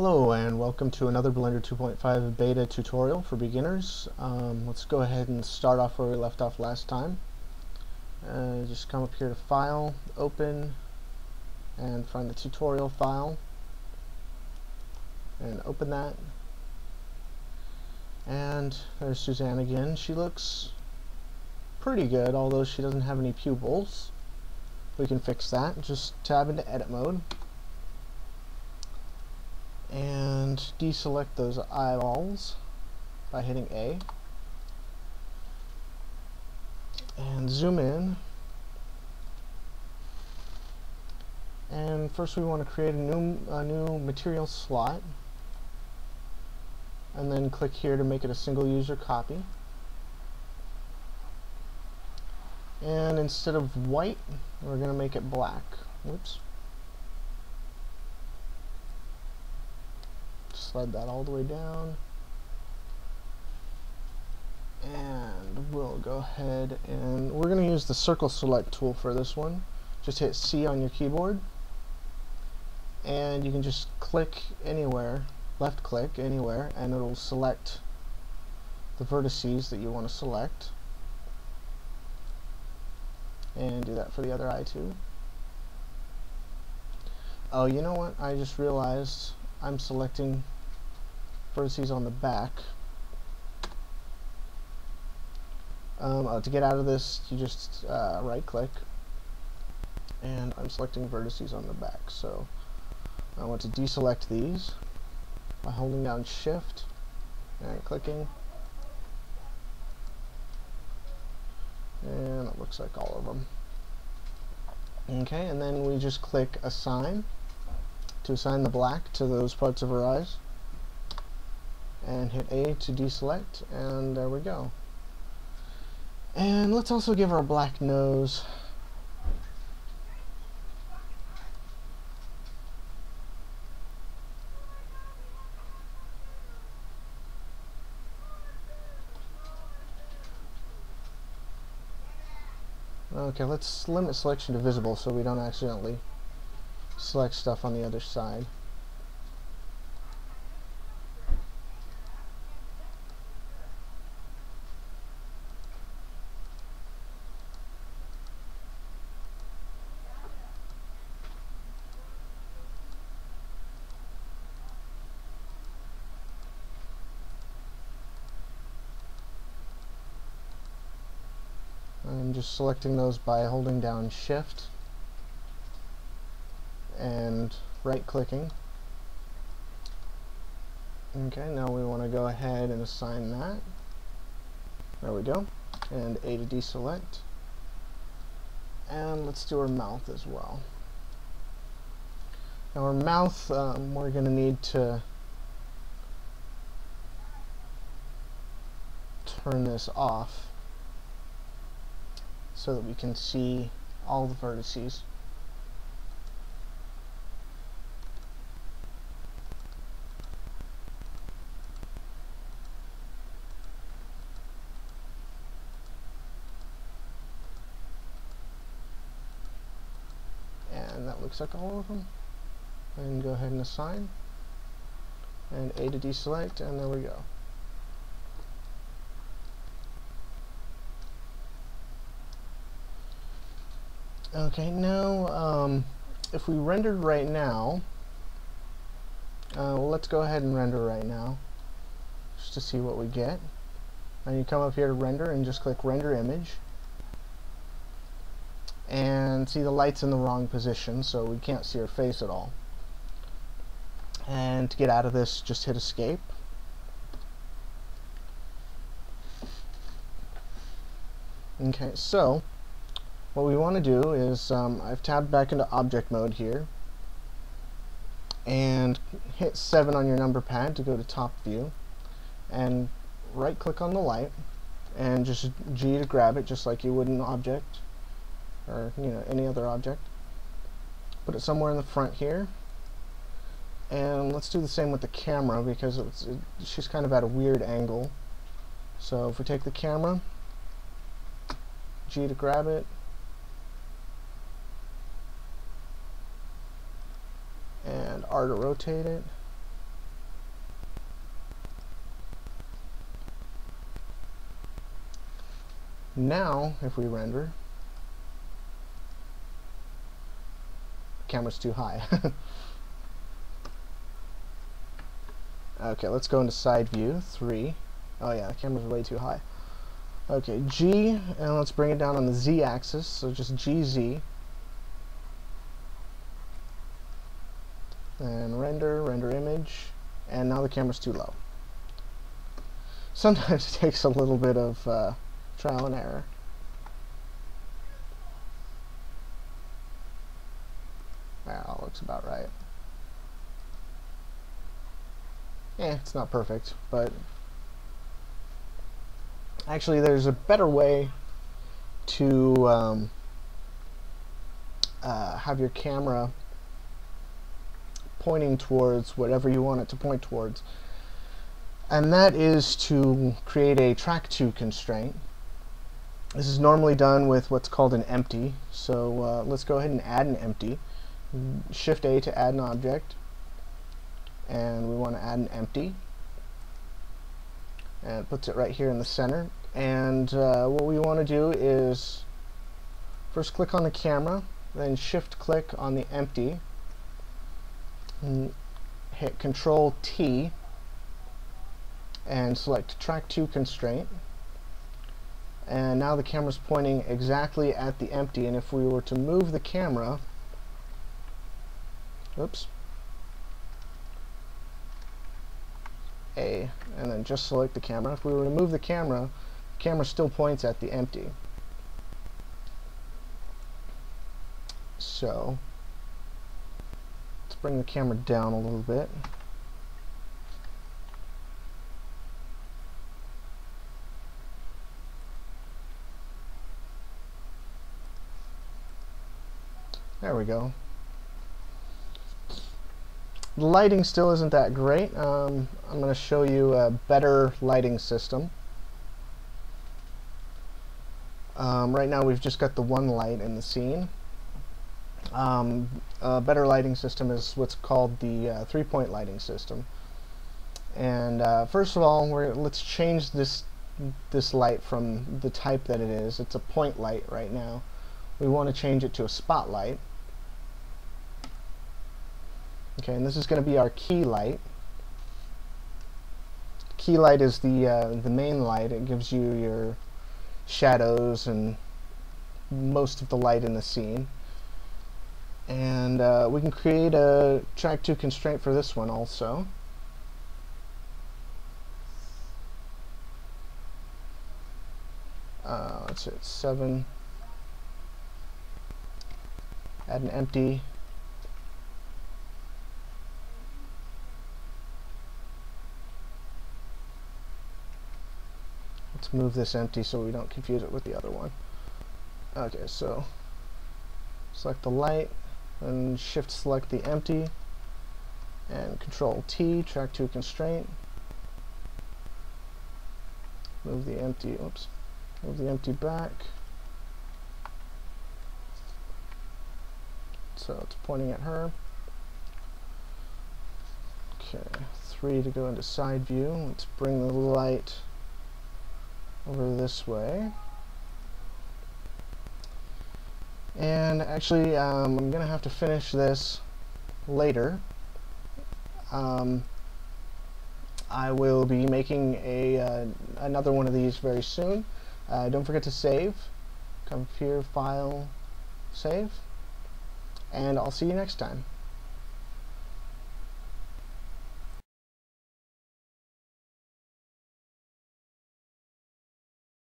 Hello and welcome to another Blender 2.5 beta tutorial for beginners. Let's go ahead and start off where we left off last time. Just come up here to File, Open, and find the tutorial file and open that. And there's Suzanne again. She looks pretty good, although she doesn't have any pupils. We can fix that. Just tab into Edit Mode and deselect those eyeballs by hitting A and zoom in. And first we want to create a new material slot, and then click here to make it a single user copy. And instead of white, we're going to make it black. Whoops. Slide that all the way down, and we'll go ahead and we're going to use the circle select tool for this one. Just hit C on your keyboard and you can just click anywhere, left click anywhere, and it'll select the vertices that you want to select, and do that for the other eye too. Oh, you know what, I just realized I'm selecting vertices on the back. To get out of this, you just right click, and I'm selecting vertices on the back, so I want to deselect these by holding down Shift and clicking, and it looks like all of them. Okay, and then we just click Assign to assign the black to those parts of her eyes, and hit A to deselect, and there we go. And let's also give her a black nose. Okay, let's limit selection to visible so we don't accidentally select stuff on the other side. I'm just selecting those by holding down Shift and right clicking. Okay, now we want to go ahead and assign that. There we go. And A to deselect. And let's do our mouth as well. Now our mouth, we're going to need to turn this off so that we can see all the vertices. And that looks like all of them. And go ahead and assign, and A to deselect, and there we go. Okay, now if we rendered right now, well, let's go ahead and render right now just to see what we get. And you come up here to render and just click render image, and see the light's in the wrong position, so we can't see her face at all. And to get out of this, just hit escape. Okay, so what we want to do is, I've tabbed back into object mode here, and hit 7 on your number pad to go to top view, and right click on the light and just G to grab it, just like you would an object, or any other object. Put it somewhere in the front here, and let's do the same with the camera because she's kind of at a weird angle. So if we take the camera, G to grab it, and R to rotate it, Now, if we render, camera's too high. Okay, let's go into side view, 3. Oh yeah, the camera's way too high. Okay, G, and let's bring it down on the Z axis, so just GZ. And render image, and now the camera's too low. Sometimes it takes a little bit of trial and error. That looks about right. It's not perfect, but actually there's a better way to have your camera pointing towards whatever you want it to point towards, and that is to create a track to constraint. This is normally done with what's called an empty, so let's go ahead and add an empty. Shift A to add an object, and we want to add an empty, and it puts it right here in the center. And what we want to do is first click on the camera, then shift click on the empty, and hit Control T and select track to constraint, and now the camera's pointing exactly at the empty. And if we were to move the camera, oops, A, and then just select the camera. If we were to move the camera still points at the empty. So let's bring the camera down a little bit. There we go. The lighting still isn't that great. I'm going to show you a better lighting system. Right now we've just got the one light in the scene. A better lighting system is what's called the 3-point lighting system. And first of all, let's change this light from the type that it is. It's a point light right now. We want to change it to a spotlight. Okay, and this is going to be our key light. Key light is the main light. It gives you your shadows and most of the light in the scene. And we can create a track to constraint for this one also. Let's hit 7. Add an empty. Let's move this empty so we don't confuse it with the other one. Okay, so select the light and shift select the empty and Control T, track to constraint. Move the empty, oops, move the empty back so it's pointing at her. Okay, 3 to go into side view. Let's bring the light over this way. And actually, I'm going to have to finish this later. I will be making another one of these very soon. Don't forget to save. Come here, File, Save. And I'll see you next time.